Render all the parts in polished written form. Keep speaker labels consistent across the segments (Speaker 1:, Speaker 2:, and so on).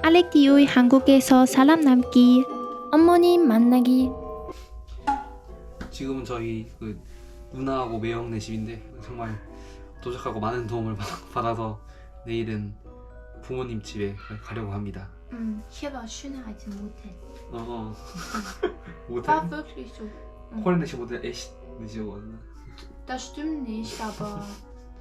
Speaker 1: 알렉디오의 한국에서 살람 남기, 어머님 만나기.
Speaker 2: 지금은 저희 그 누나하고 매형네 집인데 정말 도착하고 많은 도움을 받아서 내일은 부모님 집에 가려고 합니다.
Speaker 1: Hier war schöner als im Hotel.
Speaker 2: 모텔?
Speaker 1: War wirklich so.
Speaker 2: 홀랜드식 모텔 echt nicht so.
Speaker 1: Das stimmt nicht, aber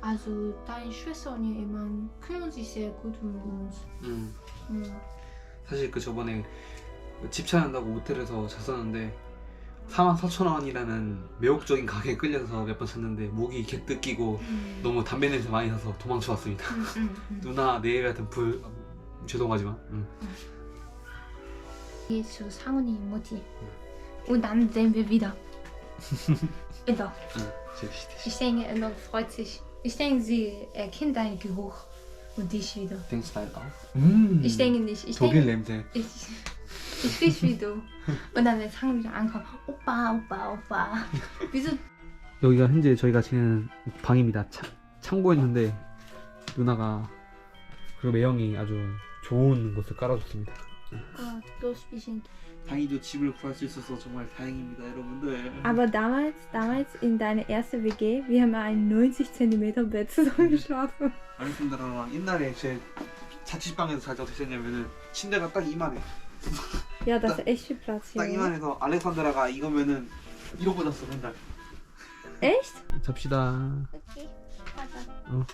Speaker 1: also deine Schwester und ihr Ehemann kümmern sich sehr gut um uns.
Speaker 2: 사실 그 저번에 집 찾는다고 모텔에서 잤었는데 44,000원이라는 매혹적인 가게에 끌려서 몇 번 잤는데 목이 개 뜯기고 너무 담배 냄새 많이 나서 도망쳐 왔습니다. 누나 내일 같은 죄송하지만
Speaker 1: Geht zu Sangoni Mutti. Und dann sehen wir wieder. Wieder. Ich denke, er freut sich. Ich denke, sie erkennt deinen Geruch und dich wieder.
Speaker 2: Denkst du halt auch?
Speaker 1: Ich denke nicht. Ich
Speaker 2: 독일
Speaker 1: denke,
Speaker 2: 냄새.
Speaker 1: ich riech wie du. Und dann, wenn Sang wieder ankommt, Opa, Opa, Opa. Wieso?
Speaker 2: 여기가 현재 저희가 지내는 방입니다. 창고였는데 누나가 그리고 매형이 아주 좋은 곳을 깔아줬습니다.
Speaker 1: Los bisschen.
Speaker 2: 다행히도 집을 구할 수 있어서 정말 다행입니다, 여러분들.
Speaker 3: Aber damals in deine erste WG, wir haben ein 90 cm Bett zusammen geschlafen.
Speaker 2: 알렉산드라랑 옛날에 제 자취방에서 잘 때 어떻게 했냐면은 침대가 딱 이만해.
Speaker 3: Ja, das ist echt viel Platz hier.
Speaker 2: 딱 이만해서 알렉산드라가 이거면은 이러고 잤어 맨날.
Speaker 3: Echt?
Speaker 2: 잡시다.
Speaker 1: Okay, Vater.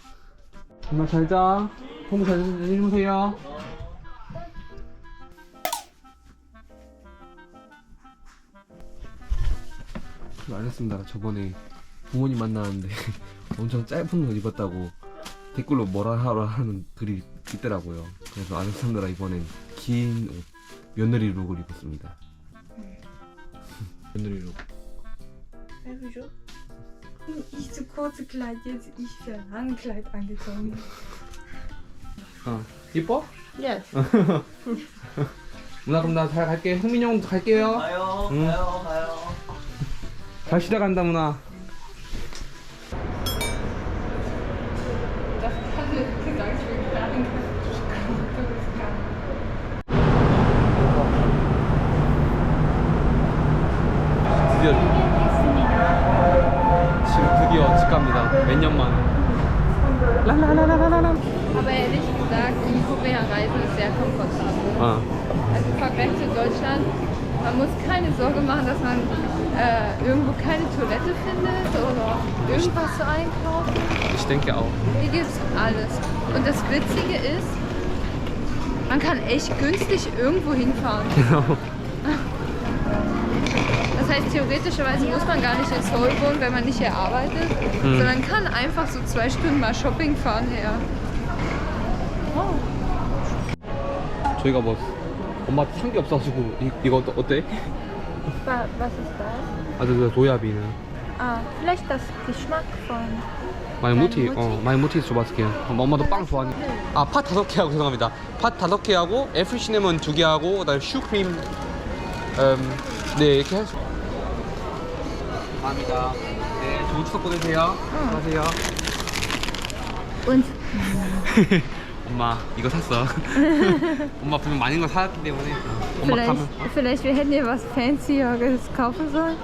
Speaker 2: 엄마 잘 자. 부모 잘 주무세요. 알렉산드라 저번에 부모님 만나는데 엄청 짧은 옷 입었다고 댓글로 뭐라 하라 하는 글이 있더라고요. 그래서 알렉산드라 이번엔 긴 옷, 며느리 룩을 입었습니다. 며느리 룩.
Speaker 3: Wieso? Ich zu kurze Kleid, jetzt ich für ein langes Kleid angezogen.
Speaker 2: 이뻐?
Speaker 1: Yes.
Speaker 2: 누나 그럼 나 잘 갈게. 흥민이 형도 갈게요.
Speaker 4: 가요,
Speaker 2: 응.
Speaker 4: 가요.
Speaker 2: 잘 쉬다 간다 누나. 드디어 집 갑니다. 몇 년 만에. 랄랄랄랄랄라.
Speaker 5: Aber ehrlich gesagt, die Korea-Reise ist sehr komfortabel. Also im Vergleich zu Deutschland, man muss keine Sorge machen, dass man irgendwo keine Toilette findet oder irgendwas zu einkaufen.
Speaker 2: Ich denke auch.
Speaker 5: Hier gibt es alles. Und das Witzige ist, man kann echt günstig irgendwo hinfahren.
Speaker 2: Genau.
Speaker 5: Das heißt, theoretischerweise muss man gar nicht in Seoul wohnen, wenn man nicht hier arbeitet, sondern kann einfach so 2 Stunden mal Shopping fahren her.
Speaker 2: 저희가 뭐 엄마한테 산 게 없어가지고 이거 어때?
Speaker 3: Was ist das?
Speaker 2: 아주 도야비는.
Speaker 3: Vielleicht das Geschmack von
Speaker 2: 마이 무티,
Speaker 3: 무티?
Speaker 2: 마이 무티 줘봤을게요. 엄마도 빵 좋아하니. 팥 5개 하고 죄송합니다. 팥 5개 하고 애플 시네몬 2개 하고 그다음에 슈크림 네 이렇게 할 수. 감사합니다. 네 좋은 추석 보내세요. 안녕하세요.
Speaker 3: und
Speaker 2: 엄마 이거 샀어. 엄마 분명 많은 걸 사왔기 때문에 엄마 가면.
Speaker 3: vielleicht wir hätten hier was Fancyeres kaufen sollen.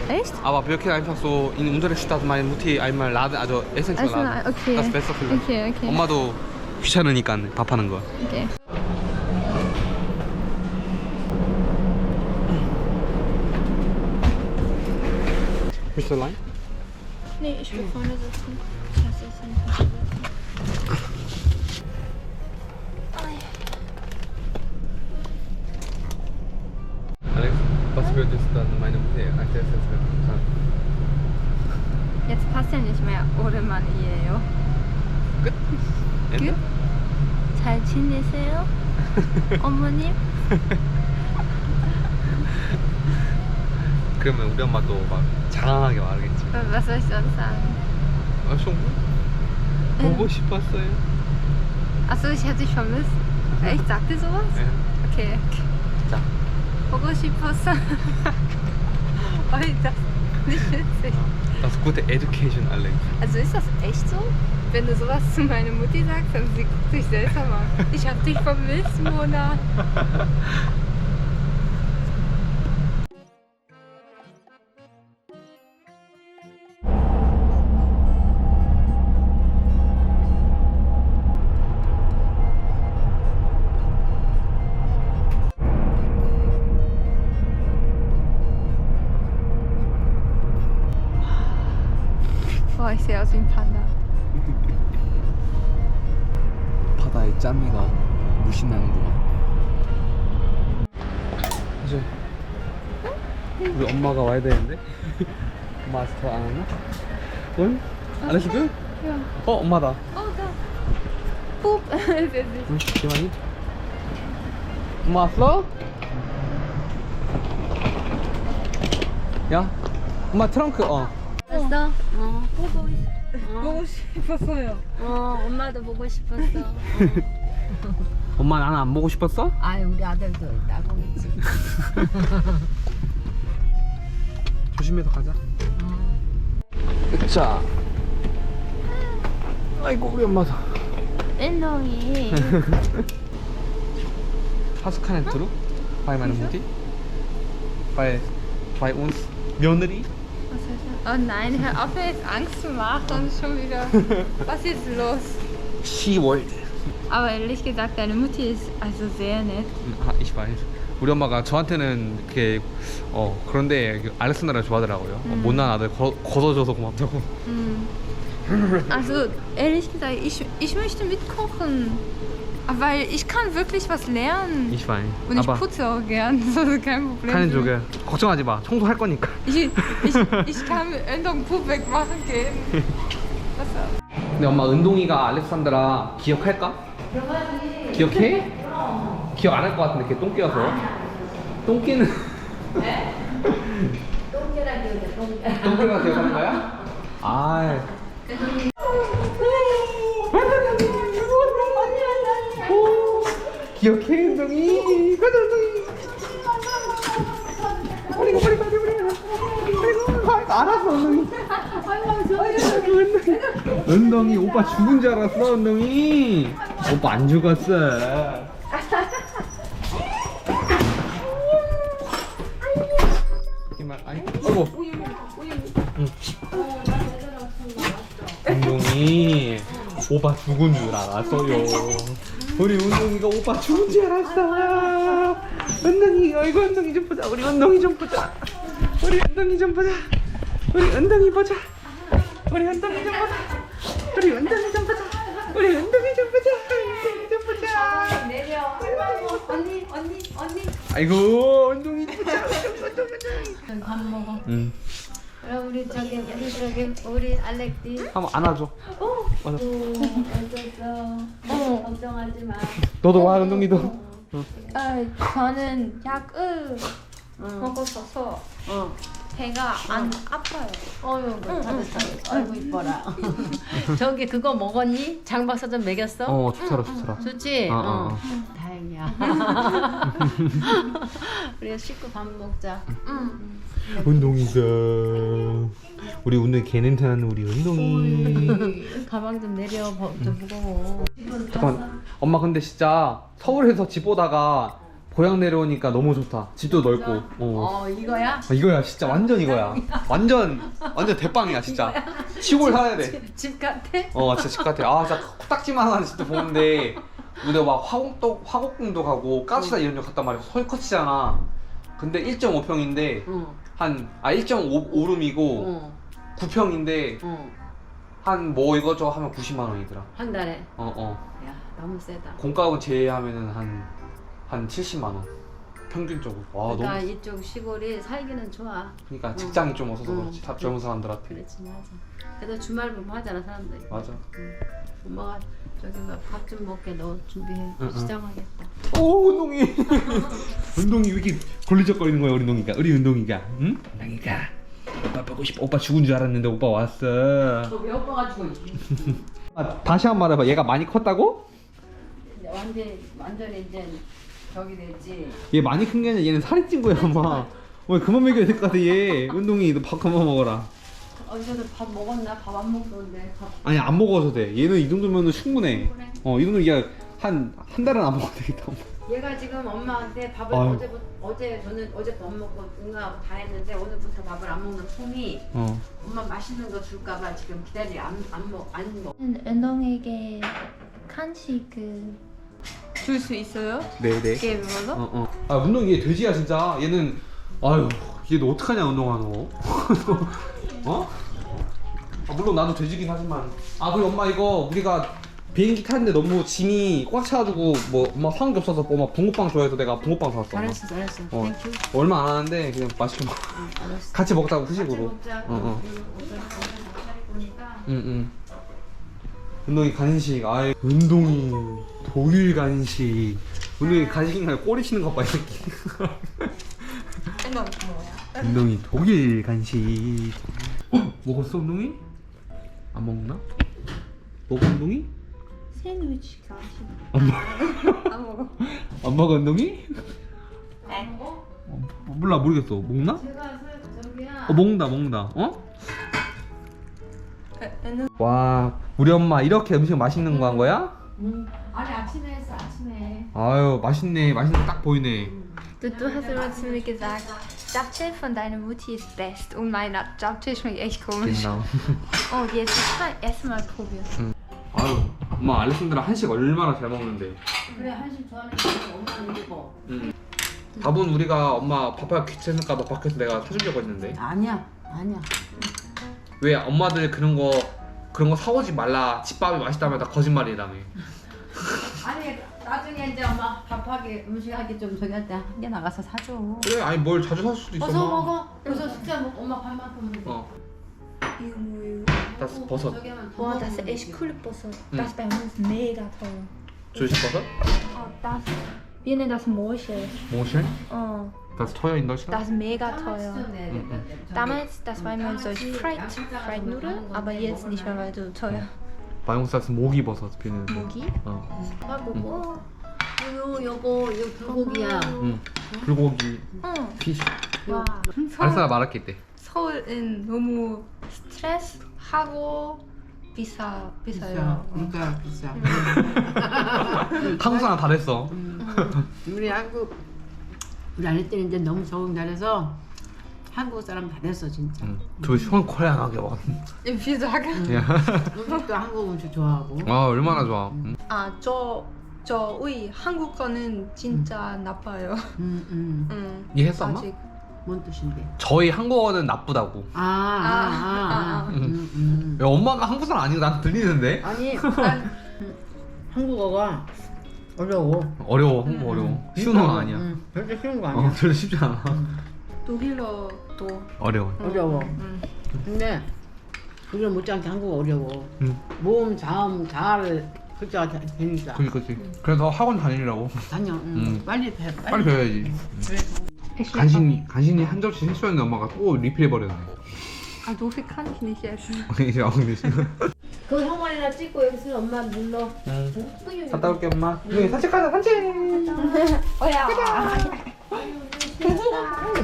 Speaker 3: Echt?
Speaker 2: Aber wir können einfach so in unserer Stadt meine Mutti einmal laden, also Essen zu
Speaker 3: Also,
Speaker 2: laden.
Speaker 3: okay.
Speaker 2: Das ist besser vielleicht.
Speaker 3: Okay, okay.
Speaker 2: 엄마도 귀찮으니까 밥하는 거.
Speaker 3: Okay.
Speaker 2: Bist du allein?
Speaker 1: Nee, ich will vorne sitzen. Scheiße, ich bin
Speaker 2: Alex, was würdest du dann meine Mutti als erstes sagen?
Speaker 3: Jetzt passt ja nicht mehr 오랜만이에요.
Speaker 2: 끝? Ende?
Speaker 3: 잘 지내세요? 어머님?
Speaker 2: 그러면 우리 엄마도 막 장황하게 말하겠지.
Speaker 3: Was soll ich sonst sagen?
Speaker 2: 아, 좀 보고 싶었어요.
Speaker 3: Achso, ich hätte dich vermisst. Echt? Sagt ihr sowas?
Speaker 2: 네.
Speaker 3: Okay.
Speaker 2: 자,
Speaker 3: 보고 싶었어. Oh, das ist nicht witzig.
Speaker 2: das ist gute Education, Alex.
Speaker 3: Also ist das echt so?
Speaker 5: Wenn du sowas zu meiner Mutti sagst, dann sie guckt sich seltsam an. Ich hab dich vermisst, Mona. Boah, ich sehe aus wie ein Panda.
Speaker 2: 바다의 짠내가 무신나는구만. 이제 우리 엄마가 와야 되는데 엄마 아직 안 왔나? 응? 안 했어?
Speaker 5: Ja.
Speaker 2: 엄마다.
Speaker 5: Oh, da. Pup. Sehr süß.
Speaker 2: 응? 기만이? 엄마 왔어? 야, 엄마 트렁크
Speaker 1: 왔어?
Speaker 3: 보고 싶었어요.
Speaker 1: 엄마도 보고 싶었어.
Speaker 2: 엄마 나는 안 보고 싶었어?
Speaker 1: 아, 우리 아들도 있다고 있지.
Speaker 2: 조심해서 가자. 자, 아이고 우리 엄마도.
Speaker 1: 랜덤이.
Speaker 2: Hast du keinen Druck bei meiner Mutti? Bei uns 며느리?
Speaker 5: Was heißt das? Oh nein, hör auf, mir jetzt Angst zu machen. Schon wieder. Was ist los?
Speaker 2: She wollte.
Speaker 5: Aber ehrlich gesagt, deine Mutti ist also sehr nett.
Speaker 2: Ich weiß. 우리 엄마가 저한테는 그게 그런데 알렉산드라를 좋아하더라고요. 못난 아들 걷어줘서 고맙다고.
Speaker 5: Also ehrlich gesagt, ich möchte mitkochen. Weil ich kann wirklich was lernen.
Speaker 2: Ich weiß.
Speaker 5: Und ich putze auch gern. Das ist kein Problem.
Speaker 2: keine Sorge. 걱정하지 마. 청소할 거니까.
Speaker 5: Ich kann mit Änderung Pup wegmachen gehen.
Speaker 2: 근데 엄마 은동이가 알렉산드라 기억할까? 기억해? 기억 안 할 것 같은데 걔 똥개여서. 똥개는 똥개가 기억하는 거야? 아. 기억해 은동이. 가자 은동이. 빨리 가. 알았어 은동이. 은동이 오빠 죽은 줄 알았어 은동이. 오빠 안 죽었어. 아이고. 응. 은동이 오빠 죽은 줄 알았어요. 우리 은동이가 오빠 죽은 줄 알았어. 은동이, 아이고 은동이 좀 보자. 우리 은동이 좀 보자. 우리 은동이 좀 보자. 우리 은동이 보자. 우리 은동이 좀 보자. 우리 은동이 좀 보자. 우리 은동이 좀 보자. 은동이 좀 보자.
Speaker 1: 내려. 언니.
Speaker 2: 아이고 은동이 보자.
Speaker 1: 밥 먹어.
Speaker 2: 응.
Speaker 1: 그럼 우리 우리 알렉디.
Speaker 2: 한번 안아줘. 맞아.
Speaker 1: 어쩌어. 걱정하지 마.
Speaker 2: 너도 와 은동이도.
Speaker 5: 저는 약을 먹었어서 배가 안 아파요.
Speaker 1: 어휴, 잘했어. 아이고 이뻐라. 저기 그거 먹었니? 장박사전 먹였어?
Speaker 2: 좋더라.
Speaker 1: 좋지? 다행이야. 우리가 씻고 밥 먹자.
Speaker 2: 은동이다. 우리 은동이 개 냄새 나는 우리 은동이.
Speaker 1: 가방 좀 내려. 좀 무거워.
Speaker 2: 잠깐만. 엄마 근데 진짜 서울에서 집 오다가 고향 내려오니까 너무 좋다. 집도 넓고.
Speaker 1: 이거야?
Speaker 2: 이거야 진짜 완전 이거야. 완전 대빵이야 진짜. 시골 살아야 돼.
Speaker 1: 집 같아?
Speaker 2: 진짜 집 같아. 아 진짜 코딱지만 하는 집도 보는데 우리가 막 화곡동도 가고 까치다 이런 데 갔단 말이야. 설커치잖아. 근데 1.5평인데 1.5룸이고 9평인데 한 뭐 이것저것 하면 90만 원이더라.
Speaker 1: 한 달에?
Speaker 2: 야
Speaker 1: 너무 세다.
Speaker 2: 공과금 제외하면은 한 70만 원 평균적으로. 와
Speaker 1: 그러니까
Speaker 2: 너무.
Speaker 1: 이쪽 시골이 살기는 좋아.
Speaker 2: 그러니까 직장이 좀 없어서 그렇지. 다 젊은 사람들한테.
Speaker 1: 그렇지 맞아. 그래도 주말 보면 하잖아 사람들이.
Speaker 2: 맞아.
Speaker 1: 엄마가 저기 밥 좀 먹게 너 준비해. 시장하겠다.
Speaker 2: 오 은동이. 은동이 왜 이렇게 걸리적거리는 거야 우리 은동이가. 우리 은동이가. 응? 은동이가 오빠 보고 싶어. 오빠 죽은 줄 알았는데 오빠 왔어.
Speaker 1: 너 왜 오빠가 죽어?
Speaker 2: 다시 한 번 해봐. 얘가 많이 컸다고?
Speaker 1: 완전히 이제 저기 됐지.
Speaker 2: 얘 많이 큰 게 아니라 얘는 살이 찐 거야 엄마. 그만 먹여야 될 것 같아 얘. 은동이 너 밥 그만 먹어라.
Speaker 5: 어제도 밥 먹었나? 밥 안 먹었는데.
Speaker 2: 아니 안 먹어도 돼. 얘는 이 정도면 충분해. 이 정도 이게 한 달은 안 먹어도 되겠다.
Speaker 5: 얘가 지금 엄마한테 밥을
Speaker 2: 아유.
Speaker 5: 어제 저는 어제 밥 먹고 응가하고 다 했는데 오늘부터 밥을 안 먹는 폼이 엄마 맛있는 거 줄까봐 지금 기다리 안 먹.
Speaker 1: 은동에게 간식 줄 수 있어요?
Speaker 2: 네네.
Speaker 1: 게임으로?
Speaker 2: 아 운동 얘 돼지야 진짜. 얘는 아유 얘 너 어떡하냐 운동아 너. 어? 물론 나도 돼지긴 하지만. 그리고 엄마 이거 우리가 비행기 타는데 너무 짐이 꽉 차가지고 뭐 엄마 사온 게 없어서 엄마 붕어빵 좋아해서 내가 붕어빵 사왔어.
Speaker 5: 잘했어. 땡큐.
Speaker 2: 얼마 안 하는데 그냥 맛있게 먹어.
Speaker 5: 알았어.
Speaker 2: 같이 먹자고 후식으로. 응. 운동이 간식. 운동이 독일 간식. 운동이 간식이나 꼬리 치는 것 봐 이 새끼.
Speaker 1: 은동 뭐야?
Speaker 2: 운동이 독일 간식. 먹었어 운동이? 안 먹나? 먹어 운동이?
Speaker 1: 샌드위치 간식.
Speaker 2: 안 먹어.
Speaker 1: 안 먹어.
Speaker 2: 안 먹어 운동이?
Speaker 1: 안 먹어?
Speaker 2: 몰라 모르겠어. 먹나?
Speaker 5: 제가 저기야.
Speaker 2: 먹는다. 와 우리 엄마 이렇게 음식 맛있는 거 한 거야?
Speaker 5: 아니 아침에 했어 아침에.
Speaker 2: 아유 맛있네. 맛있는 거 딱 보이네.
Speaker 1: Du hast immer zu mir gesagt, Japchae von deiner Mutti ist best und meiner Japchae schmeckt echt komisch.
Speaker 2: genau.
Speaker 1: Jetzt erstmal probieren.
Speaker 2: 아유 엄마 알렉산드라 한식 얼마나 잘 먹는데.
Speaker 5: 그래 한식 좋아하는 엄마는 이거.
Speaker 2: 밥은 우리가 엄마 밥하기 귀찮을까 봐 밖에서 내가 사주려고 했는데.
Speaker 5: 아니야.
Speaker 2: 왜 엄마들 그런 거 사오지 말라. 집밥이 맛있다면 다 거짓말이라며.
Speaker 5: 아니 나중에 이제 엄마 밥하기 음식하기 좀 저기 할 때 한 개 나가서 사줘.
Speaker 2: 그래 아니 뭘 자주 살 수도 있어.
Speaker 5: 어서
Speaker 2: 엄마.
Speaker 5: 먹어. 그래서 진짜 엄마 밥만큼 먹어.
Speaker 1: 이거 뭐예요?
Speaker 2: Das ist 버섯.
Speaker 1: Boah, das ist echt coole Bosse. Das bei uns mega teuer.
Speaker 2: 조식 버섯?
Speaker 1: Wir nennen das Morchel.
Speaker 2: 모실?
Speaker 1: Oh,
Speaker 2: Das ist teuer in Deutschland?
Speaker 1: das ist mega teuer. Damals, das war immer solche Fried Nudeln, aber jetzt nicht mehr, weil so teuer.
Speaker 2: Bei uns das 모기버섯 비는.
Speaker 1: 모기?
Speaker 5: 밥 먹어. 요거 불고기야.
Speaker 2: 불고기. 피쉬.
Speaker 1: 와.
Speaker 2: 알싸가 말할게 있대.
Speaker 1: 서울은 너무 스트레스하고 비싸요.
Speaker 4: 그러니까 비싸.
Speaker 2: 한국 사람 다 됐어.
Speaker 4: 우리 아들 때는 이제 너무 적응 잘해서 한국 사람 다 됐어 진짜.
Speaker 2: 저 시원 코리안하게 와.
Speaker 1: In 4 Tagen.
Speaker 4: 음식도 한국 음식 좋아하고.
Speaker 2: 얼마나 좋아.
Speaker 1: 저의 한국어는 진짜 나빠요.
Speaker 2: 이해했어 엄마?
Speaker 1: 아직.
Speaker 4: 뭔 뜻인데?
Speaker 2: 저희 한국어는 나쁘다고. 야, 엄마가 한국 사람 아니고 나한테 들리는데?
Speaker 4: 아니 한국어가 어려워.
Speaker 2: 어려워 한국어 어려워. 쉬운 건 아니야.
Speaker 4: 절대 쉬운 거 아니야.
Speaker 2: 절대 쉽지 않아.
Speaker 1: 독일어도
Speaker 2: 어려워.
Speaker 4: 어려워. 근데 그걸 못지않게 한국어 어려워. 모음, 자음, 자를 글자가 되니까.
Speaker 2: 그치. 그래서 학원 다니라고.
Speaker 4: 다녀. 빨리 배.
Speaker 2: 빨리 배워야지. 간신히 한 접시 했었는데 엄마가 또 리필해버렸네.
Speaker 1: so viel kann ich nicht essen.
Speaker 2: 이제
Speaker 5: 그 형원이나 찍고 여기서 엄마 눌러.
Speaker 2: 갔다 올게 엄마. 여기 산책하자 산책.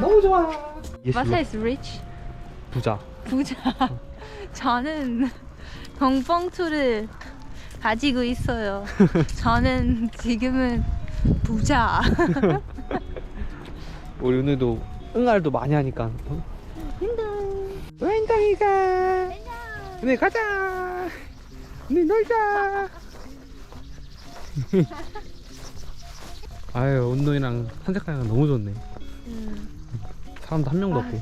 Speaker 2: 너무 좋아.
Speaker 1: Was heißt rich?
Speaker 2: 부자.
Speaker 1: 부자. 저는 동봉투를 가지고 있어요. 저는 지금은 부자.
Speaker 2: 우리 오늘도 응알도 많이 하니까. 은동이가. 오늘 가자. 오늘 놀자. 아유 운동이랑 산책하니까 너무 좋네. 사람도 한 명도 없고.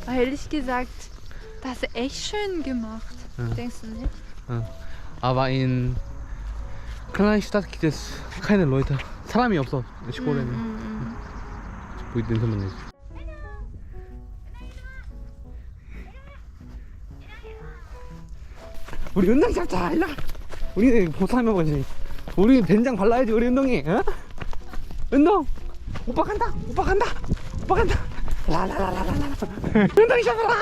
Speaker 1: Ehrlich gesagt, das ist echt schön gemacht. Denkst du nicht?
Speaker 2: Aber in kleinen Stadt gibt es keine Leute. 사람이 없어 시골에는. 보이 냄새만 내지. 우리 운동 잡자. 일로. 우리 보쌈해 보지. 우리 된장 발라야지 우리 운동이. 어? 운동. 오빠 간다. 라라라라라. 운동이 잡아라.